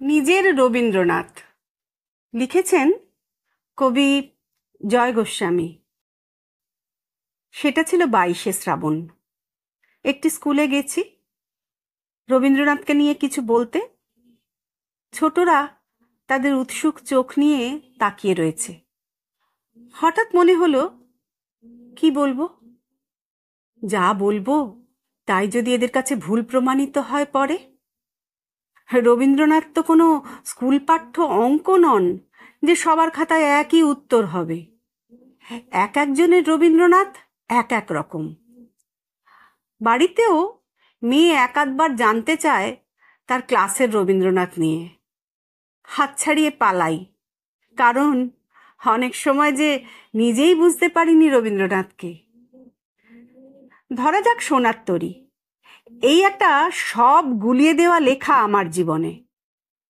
নিজের রবীন্দ্রনাথ লিখেছেন কবি জয় গোস্বামী। সেটা ছিল 22শে শ্রাবণ। একটি স্কুলে গেছি রবীন্দ্রনাথকে নিয়ে কিছু বলতে। ছোটরা তাদের উৎসুক চোখ নিয়ে তাকিয়ে রয়েছে। হঠাৎ মনে হলো, কি বলবো? যা বলবো তাই যদি এদের কাছে ভুল প্রমাণিত হয় পরে। রবীন্দ্রনাথ তো কোনো স্কুল পাঠ্য অঙ্ক নন যে সবার খাতায় একই উত্তর হবে। এক একজনের রবীন্দ্রনাথ এক এক রকম। বাড়িতেও মেয়ে এক আধবার জানতে চায় তার ক্লাসের রবীন্দ্রনাথ নিয়ে। হাত ছাড়িয়ে পালাই, কারণ অনেক সময় যে নিজেই বুঝতে পারিনি রবীন্দ্রনাথকে। ধরা যাক সোনার তরী, এই একটা সব গুলিয়ে দেওয়া লেখা আমার জীবনে।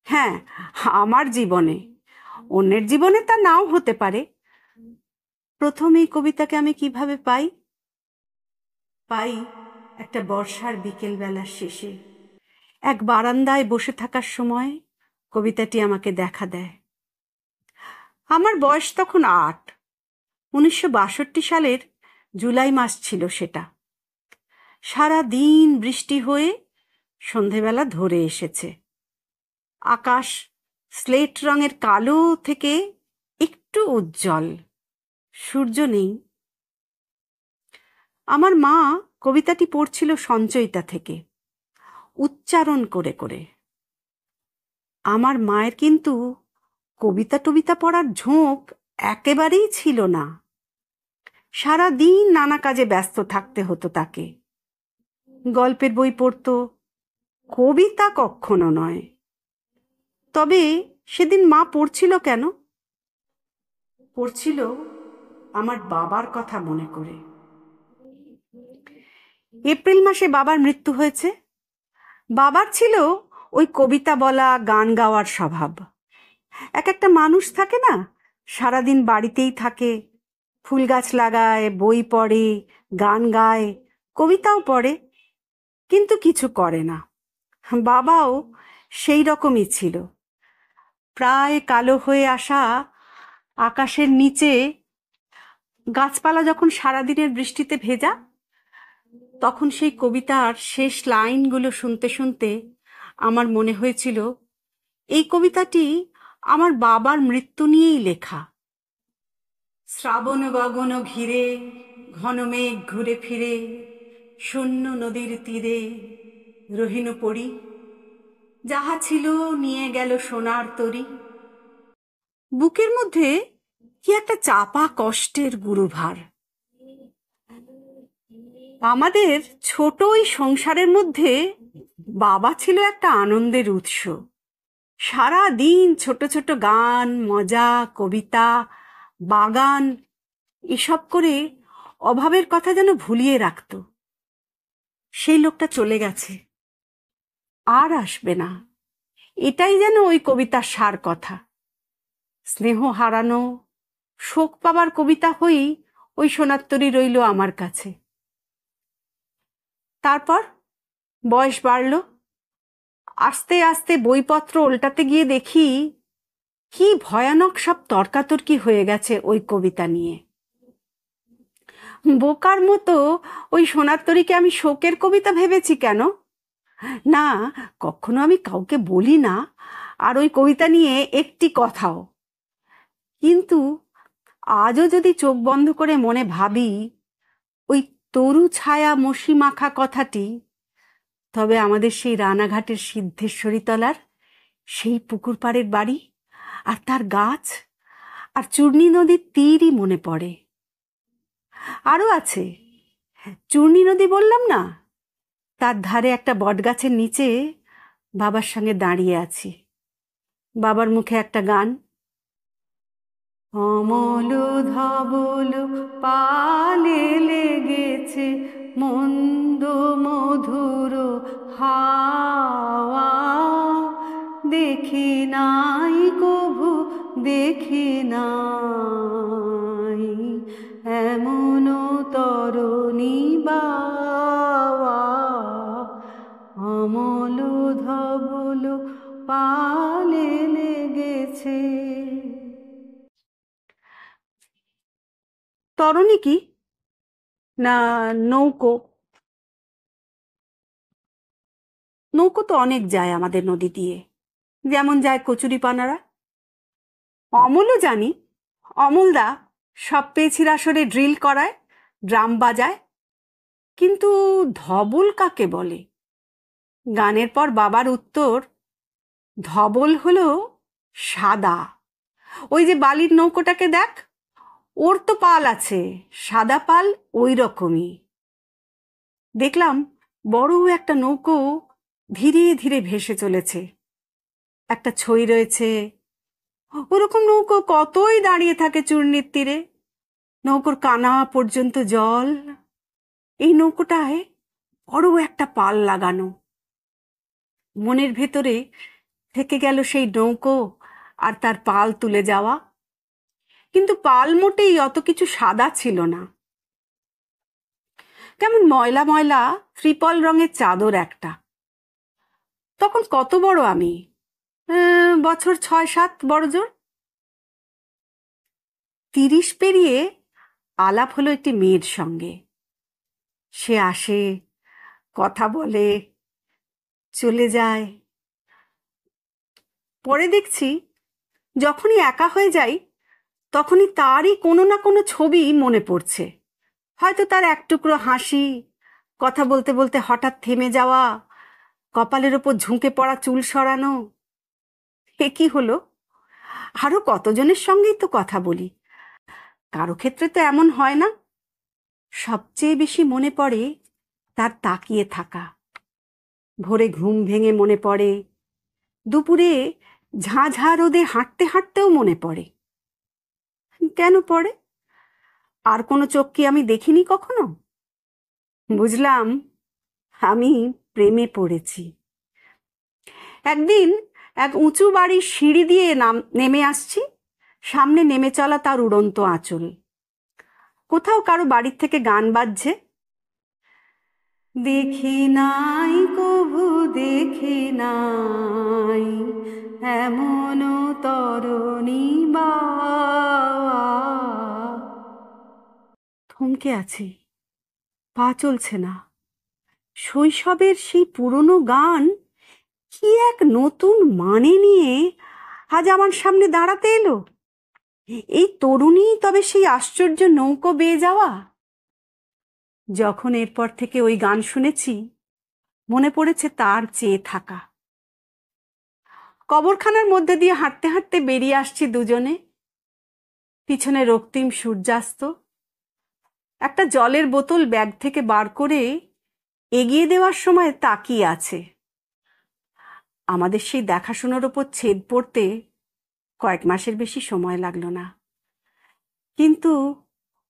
হ্যাঁ, আমার জীবনে, অন্যের জীবনে তা নাও হতে পারে। প্রথম এই কবিতাকে আমি কিভাবে পাই একটা বর্ষার বিকেলবেলার শেষে এক বারান্দায় বসে থাকার সময় কবিতাটি আমাকে দেখা দেয়। আমার বয়স তখন 8। 1962 সালের জুলাই মাস ছিল সেটা। সারা দিন বৃষ্টি হয়ে সন্ধেবেলা ধরে এসেছে। আকাশ স্লেট রঙের কালো থেকে একটু উজ্জ্বল, সূর্য নেই। আমার মা কবিতাটি পড়ছিল সঞ্চয়িতা থেকে, উচ্চারণ করে করে। আমার মায়ের কিন্তু কবিতা টবিতা পড়ার ঝোঁক একেবারেই ছিল না। সারা দিন নানা কাজে ব্যস্ত থাকতে হতো তাকে। গল্পের বই পড়তো, কবিতা কখনো নয়। তবে সেদিন মা পড়ছিল কেন? পড়ছিল আমার বাবার কথা মনে করে। এপ্রিল মাসে বাবার মৃত্যু হয়েছে। বাবার ছিল ওই কবিতা বলা, গান গাওয়ার স্বভাব। এক একটা মানুষ থাকে না, সারাদিন বাড়িতেই থাকে, ফুল গাছ লাগায়, বই পড়ে, গান গায়, কবিতাও পড়ে, কিন্তু কিছু করে না। বাবাও সেই রকমই ছিল। প্রায় কালো হয়ে আসা আকাশের নিচে গাছপালা যখন সারাদিনের বৃষ্টিতে ভেজা, তখন সেই কবিতার শেষ লাইনগুলো শুনতে শুনতে আমার মনে হয়েছিল এই কবিতাটি আমার বাবার মৃত্যু নিয়েই লেখা। শ্রাবণ গগন ঘিরে ঘন মেঘ ঘুরে ফিরে শূন্য নদীর তীরে রহিনু পড়ি, যাহা ছিল নিয়ে গেল সোনার তরী। বুকের মধ্যে কি একটা চাপা কষ্টের গুরুভার। আমাদের ছোট ওই সংসারের মধ্যে বাবা ছিল একটা আনন্দের উৎস। সারা দিন ছোট ছোট গান, মজা, কবিতা, বাগান এসব করে অভাবের কথা যেন ভুলিয়ে রাখত। সেই লোকটা চলে গেছে, আর আসবে না, এটাই যেন ওই কবিতার সার কথা। স্নেহ হারানো, শোক পাবার কবিতা হয়েই ওই সোনার তরী রইল আমার কাছে। তারপর বয়স বাড়ল, আস্তে আস্তে বইপত্র উল্টাতে গিয়ে দেখি কি ভয়ানক সব তর্কাতর্কি হয়ে গেছে ওই কবিতা নিয়ে। বোকার মতো ওই সোনার তরীকে আমি শোকের কবিতা ভেবেছি কেন? না, কখনো আমি কাউকে বলি না, আর ওই কবিতা নিয়ে একটি কথাও। কিন্তু আজও যদি চোখ বন্ধ করে মনে ভাবি ওই তরু ছায়া মসি মাখা কথাটি, তবে আমাদের সেই রানাঘাটের সিদ্ধেশ্বরী তলার সেই পুকুর পাড়ের বাড়ি আর তার গাছ আর চূর্ণী নদীর তীরই মনে পড়ে। আরও আছে, চূর্ণী নদী বললাম না, তার ধারে একটা বটগাছের নিচে বাবার সঙ্গে দাঁড়িয়ে আছি। বাবার মুখে একটা গান, অমল ধবল পালে লেগেছে মন্দ মধুর হাওয়া, দেখি নাই কভু দেখি নাই এমন তরণী বাওয়া, অমল ধবল পালে পড়েছে। তরণী কি না নৌকো? নৌকো তো অনেক যায় আমাদের নদী দিয়ে, যেমন যায় কচুরিপানারা। অমলও জানি, অমলদা সব পেয়েছির আসরে ড্রিল করায়, ড্রাম বাজায়। কিন্তু ধবল কাকে বলে? গানের পর বাবার উত্তর, ধবল হলো সাদা। ওই যে বালির নৌকোটাকে দেখ, ওর তো পাল আছে, সাদা পাল, ওই রকমই। দেখলাম বড় একটা নৌকো ধীরে ধীরে ভেসে চলেছে, একটা ছই রয়েছে। ওরকম নৌকো কতই দাঁড়িয়ে থাকে চূর্ণির তীরে, নৌকোর কানা পর্যন্ত জল। এই নৌকোটায় বড় একটা পাল লাগানো। মনের ভেতরে থেকে গেল সেই নৌকো আর তার পাল তুলে যাওয়া। কিন্তু পাল মোটেই অত কিছু সাদা ছিল না, কেমন ময়লা ময়লা ত্রিপল রঙের চাদর একটা। তখন কত বড় আমি, বছর ৬-৭ বড় জোর। ৩০ পেরিয়ে আলাপ হলো একটি মেয়ের সঙ্গে। সে আসে, কথা বলে, চলে যায়। পরে দেখছি যখনই একা হয়ে যাই তখনই তারই কোনো না কোনো ছবি মনে পড়ছে। হয়তো তার এক টুকরো হাসি, কথা বলতে বলতে হঠাৎ থেমে যাওয়া, কপালের ওপর ঝুঁকে পড়া চুল সরানো। এ কি হলো? আরো কতজনের সঙ্গেই তো কথা বলি, কারো ক্ষেত্রে তো এমন হয় না। সবচেয়ে বেশি মনে পড়ে তার তাকিয়ে থাকা। ভোরে ঘুম ভেঙে মনে পড়ে, দুপুরে ঝাঁঝা রোদে হাঁটতে হাঁটতেও মনে পড়ে। কেন পড়ে? আর কোনো চোখ কি আমি দেখিনি কখনো? বুঝলাম আমি প্রেমে পড়েছি। একদিন এক উঁচু বাড়ির সিঁড়ি দিয়ে নেমে আসছি, সামনে নেমে চলা তার উড়ন্ত আঁচল। কোথাও কারো বাড়ির থেকে গান বাজছে, দেখি নাই কভু দেখি নাই এমন তরণী বা। থমকে আছি, পা চলছে না। শৈশবের সেই পুরনো গান কি এক নতুন মানে নিয়ে আজ আমার সামনে দাঁড়াতে এলো। এই তরুণী তবে সেই আশ্চর্য নৌকো বেয়ে যাওয়া। যখন এরপর থেকে ওই গান শুনেছি, মনে পড়েছে তার চেয়ে থাকা। কবরখানার মধ্যে দিয়ে হাঁটতে হাঁটতে বেরিয়ে আসছি দুজনে, পিছনে রক্তিম সূর্যাস্ত। একটা জলের বোতল ব্যাগ থেকে বার করে এগিয়ে দেওয়ার সময় তাকিয়ে আছে। আমাদের সেই দেখাশোনার ওপর ছেদ পড়তে কয়েক মাসের বেশি সময় লাগলো না, কিন্তু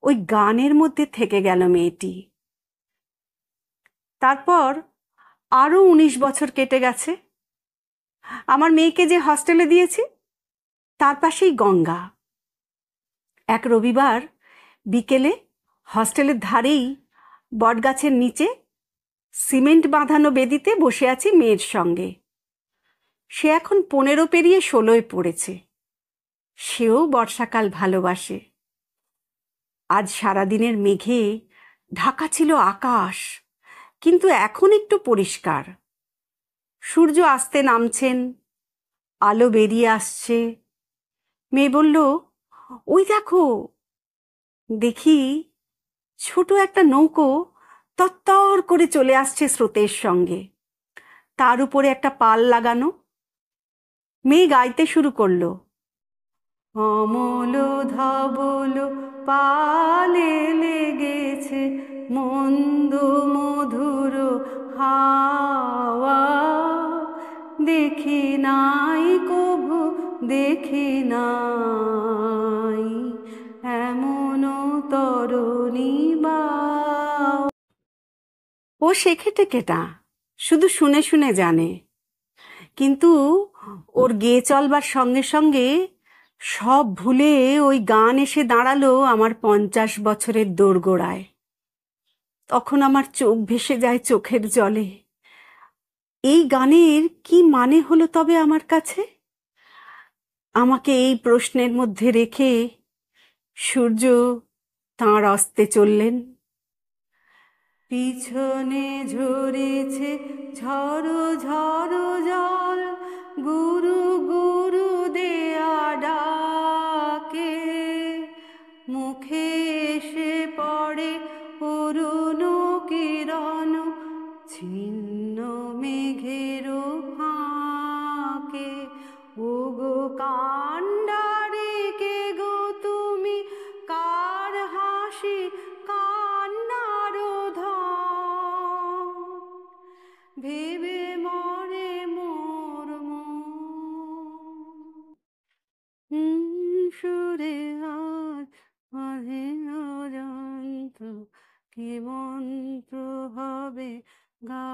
ওই গানের মধ্যে থেকে গেল মেয়েটি। তারপর আরো ১৯ বছর কেটে গেছে। আমার মেয়েকে যে হস্টেলে দিয়েছি তার পাশেই গঙ্গা। এক রবিবার বিকেলে হস্টেলের ধারেই বটগাছের নিচে সিমেন্ট বাঁধানো বেদিতে বসে আছি মেয়ের সঙ্গে। সে এখন ১৫ পেরিয়ে ১৬-এ পড়েছে। সেও বর্ষাকাল ভালোবাসে। আজ সারাদিনের মেঘে ঢাকা ছিল আকাশ, কিন্তু এখন একটু পরিষ্কার। সূর্য আস্তে নামছেন, আলো বেরিয়ে আসছে। মেয়ে বলল, ওই দেখো। দেখি ছোট একটা নৌকো তত্তর করে চলে আসছে স্রোতের সঙ্গে, তার উপরে একটা পাল লাগানো। মেয়ে গাইতে শুরু করলো, অমল ধবল পালে লেগেছে মন্দ মধুর হাওয়া, দেখি নাই কভু দেখি নাই এমন তরণী বা। ও শেখে টেকে না, শুধু শুনে শুনে জানে। কিন্তু ওর গেয়ে চলবার সঙ্গে সঙ্গে সব ভুলে ওই গান এসে দাঁড়ালো আমার ৫০ বছরের দোরগোড়ায়। তখন আমার চোখ ভেসে যায় চোখের জলে। এই গানের কি মানে হলো তবে আমার কাছে? আমাকে এই প্রশ্নের মধ্যে রেখে সূর্য তাঁর অস্তে চললেন। পিছনে ঝরেছে ঝড়ো ঝড়ো জল, গুরু গুরু দেয়া ডাকে, মুখে এসে পড়ে অরুণ কিরণ, ছিন্ন মেঘের ফাঁকে। ওগো কান্ডারি কে গো তুমি, কার হাসি কান্নার ধন, ভেবে মরে মোর মন। সুরে আজ মাঝে অজান্ত কি মন্ত্র হবে গা